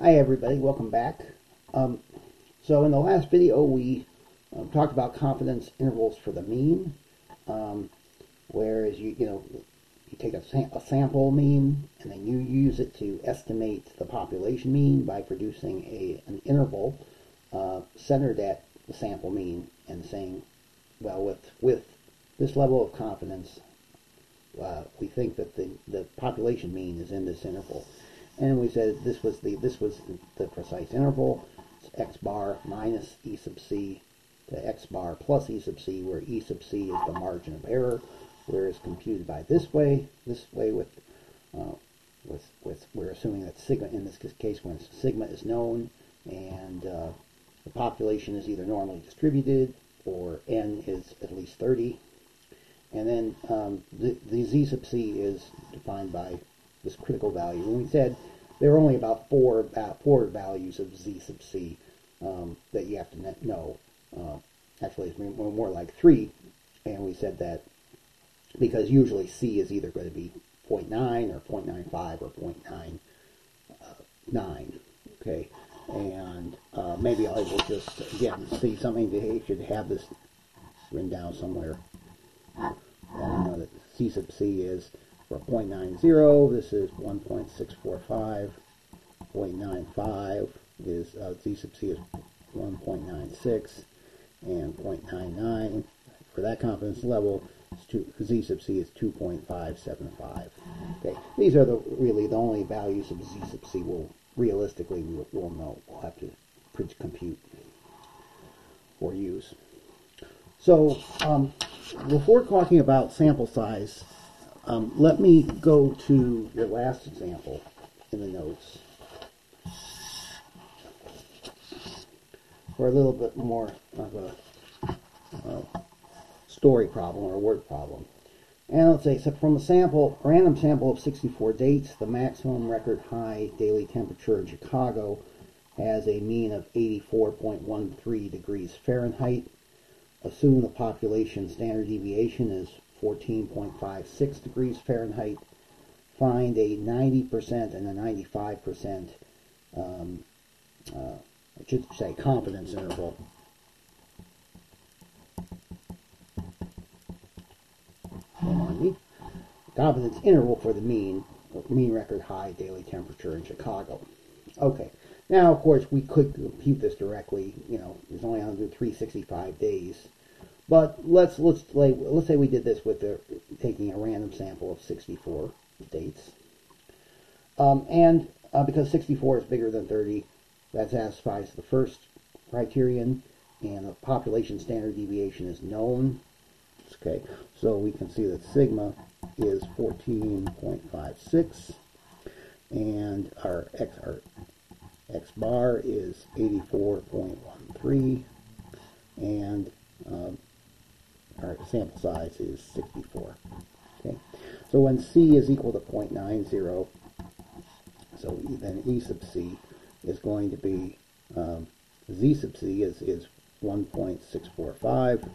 Hi everybody, welcome back. So in the last video we talked about confidence intervals for the mean, whereas you take a sample mean and then you use it to estimate the population mean by producing an interval centered at the sample mean and saying, well, with this level of confidence, we think that the population mean is in this interval. And we said this was the precise interval. It's x bar minus e sub c to x bar plus e sub c, where e sub c is the margin of error, where it's computed by this way with we're assuming that sigma, in this case when sigma is known and the population is either normally distributed or n is at least 30. And then the z sub c is defined by this critical value. And we said there are only about four values of z sub c that you have to know. Actually, it's more like 3. And we said that because usually c is either going to be 0.9 or 0.95 or 0.99. Okay, and maybe I will just again see something that you should have this written down somewhere. Know that c sub c is for 0.90, this is 1.645. 0.95 is z sub c is 1.96, and 0.99 for that confidence level is z sub c is 2.575. Okay, these are really the only values of z sub c realistically we'll know. We'll have to compute or use. So before talking about sample size, let me go to your last example in the notes for a little bit more of a story problem or a word problem. And let's say, so from a random sample of 64 dates, the maximum record high daily temperature in Chicago has a mean of 84.13 degrees Fahrenheit. Assume the population standard deviation is 14.56 degrees Fahrenheit. Find a 90% and a 95%, I should say confidence interval. Confidence interval for the mean record high daily temperature in Chicago. Okay, now of course we could compute this directly. It's only 365 days. But let's say we did this with taking a random sample of 64 dates, and because 64 is bigger than 30, that satisfies the first criterion, and the population standard deviation is known. Okay, so we can see that sigma is 14.56, and our x bar is 84.13, and our sample size is 64. Okay, so when c is equal to 0.90, so then e sub c is going to be z sub c is 1.645.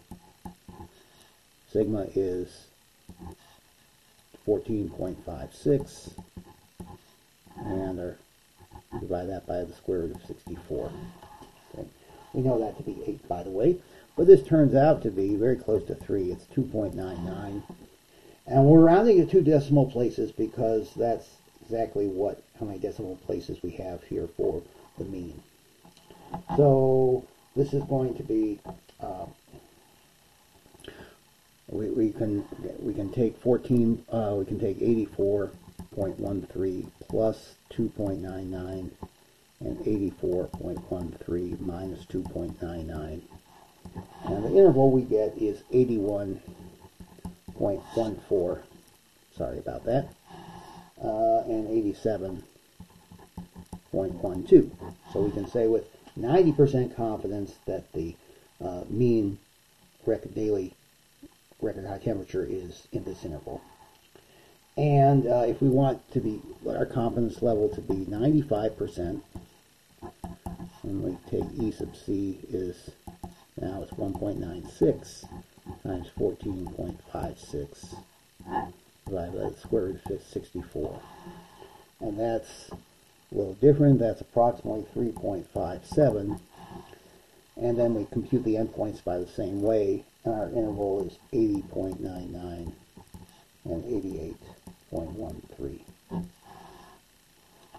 Sigma is 14.56, and divide that by the square root of 64. Okay, we know that to be 8, by the way. But this turns out to be very close to 3. It's 2.99. And we're rounding to 2 decimal places because that's exactly how many decimal places we have here for the mean. So this is going to be, we can take 84.13 plus 2.99 and 84.13 minus 2.99. And the interval we get is 81.14, sorry about that, and 87.12. So we can say with 90% confidence that the mean daily record high temperature is in this interval. And if we want our confidence level to be 95%, and we take e sub c is, now it's 1.96 times 14.56 divided by the square root of 64. And that's a little different. That's approximately 3.57. And then we compute the endpoints by the same way. And our interval is 80.99 and 88.13.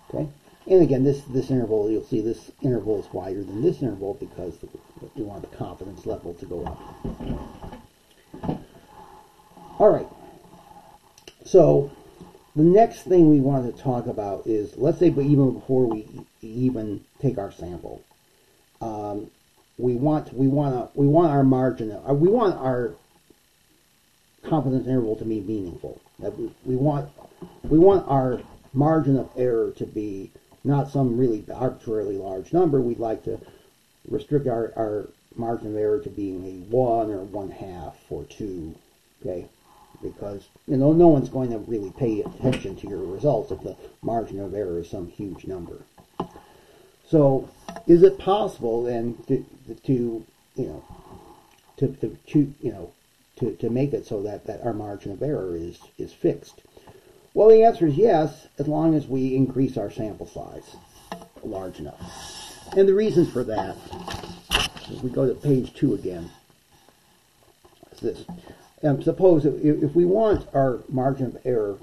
Okay? And again, this interval, you'll see this interval is wider than this interval because we want the confidence level to go up. All right. So the next thing we want to talk about is, let's say, but even before we even take our sample, we want our margin, we want our confidence interval to be meaningful. We want our margin of error to be not some really arbitrarily large number. We'd like to restrict our margin of error to being a 1 or 1/2 or 2, okay? Because, no one's going to really pay attention to your results if the margin of error is some huge number. So, is it possible then to make it so that our margin of error is fixed? Well, the answer is yes, as long as we increase our sample size large enough. And the reasons for that, if we go to page 2 again, is this. Suppose if we want our margin of error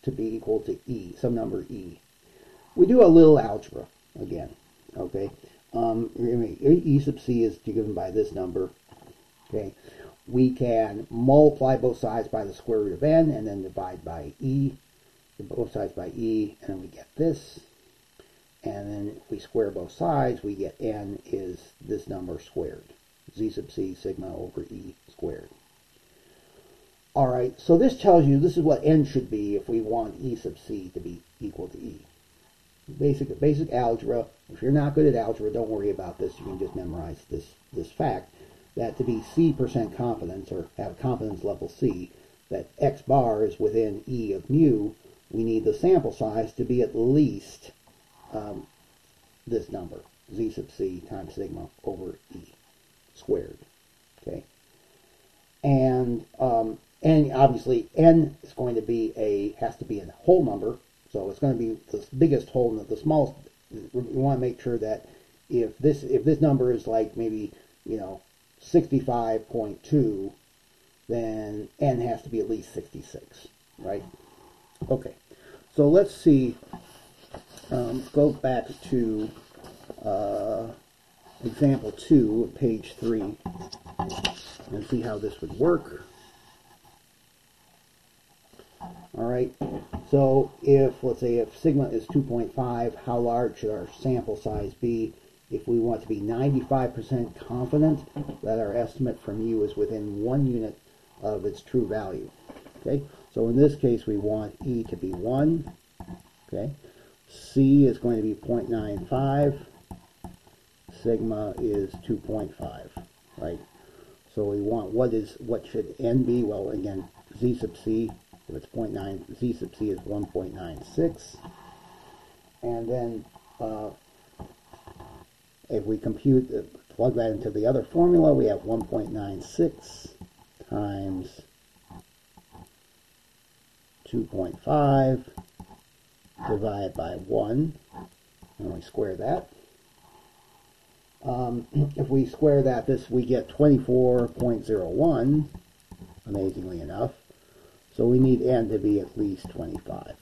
to be equal to E, some number E, we do a little algebra again, okay? E sub c is given by this number, okay? We can multiply both sides by the square root of n and then divide by E, both sides by E, and then we get this. And then if we square both sides, we get n is this number squared. Z sub c sigma over E squared. All right, so this tells you this is what n should be if we want E sub c to be equal to E. Basic algebra. If you're not good at algebra, don't worry about this. You can just memorize this fact, that to be C% confidence, or have confidence level C, that x bar is within E of mu, we need the sample size to be at least this number, Z sub c times sigma over E squared. Okay, and obviously n is going to be has to be a whole number, so it's going to be the biggest whole, the smallest. We want to make sure that if this number is like maybe 65.2, then n has to be at least 66, right? Okay, so let's see. Go back to example 2, page 3, and see how this would work. All right, so let's say if sigma is 2.5, how large should our sample size be if we want to be 95% confident that our estimate from mu is within 1 unit of its true value? Okay, so in this case we want E to be 1, okay, C is going to be 0.95, sigma is 2.5, right? So we want what should n be? Well, again, Z sub c, if it's 0.9, Z sub c is 1.96, and then if we plug that into the other formula, we have 1.96 times 2.5 divided by 1, and we square that. If we square that, we get 24.01, amazingly enough. So we need n to be at least 25.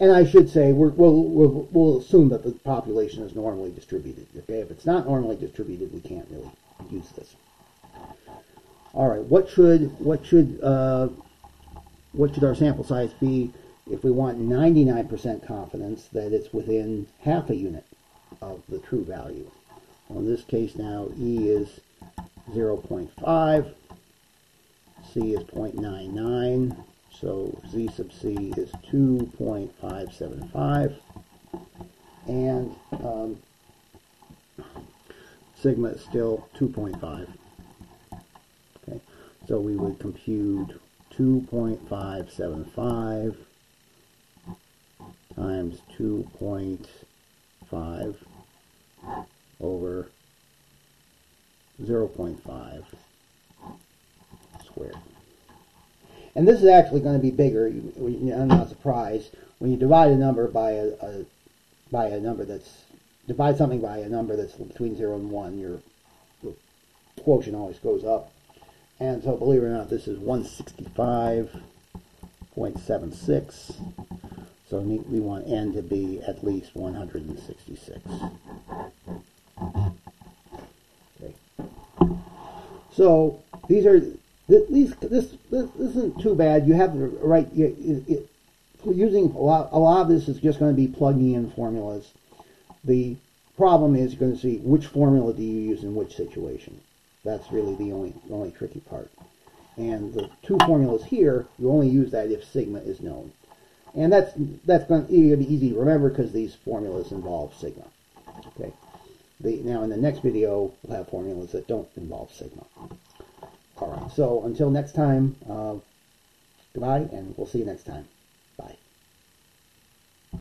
And I should say, we'll assume that the population is normally distributed. Okay, if it's not normally distributed, we can't really use this. All right, what should our sample size be if we want 99% confidence that it's within half a unit of the true value? Well, in this case now, E is 0.5, C is 0.99, so Z sub c is 2.575, and sigma is still 2.5. Okay, so we would compute 2.575 times 2.5 over 0.5 squared. And this is actually going to be bigger. I'm not surprised. When you divide a number by a number that's, divide something by a number that's between 0 and 1, your quotient always goes up. And so, believe it or not, this is 165.76. So we want n to be at least 166. Okay. So these are this isn't too bad. You have the right. Using a lot of this is just going to be plugging in formulas. The problem is you're going to see which formula do you use in which situation. That's really the only tricky part. And the two formulas here, you only use that if sigma is known. And that's going to be easy to remember because these formulas involve sigma. Okay. Now in the next video, we'll have formulas that don't involve sigma. All right. So until next time, goodbye, and we'll see you next time.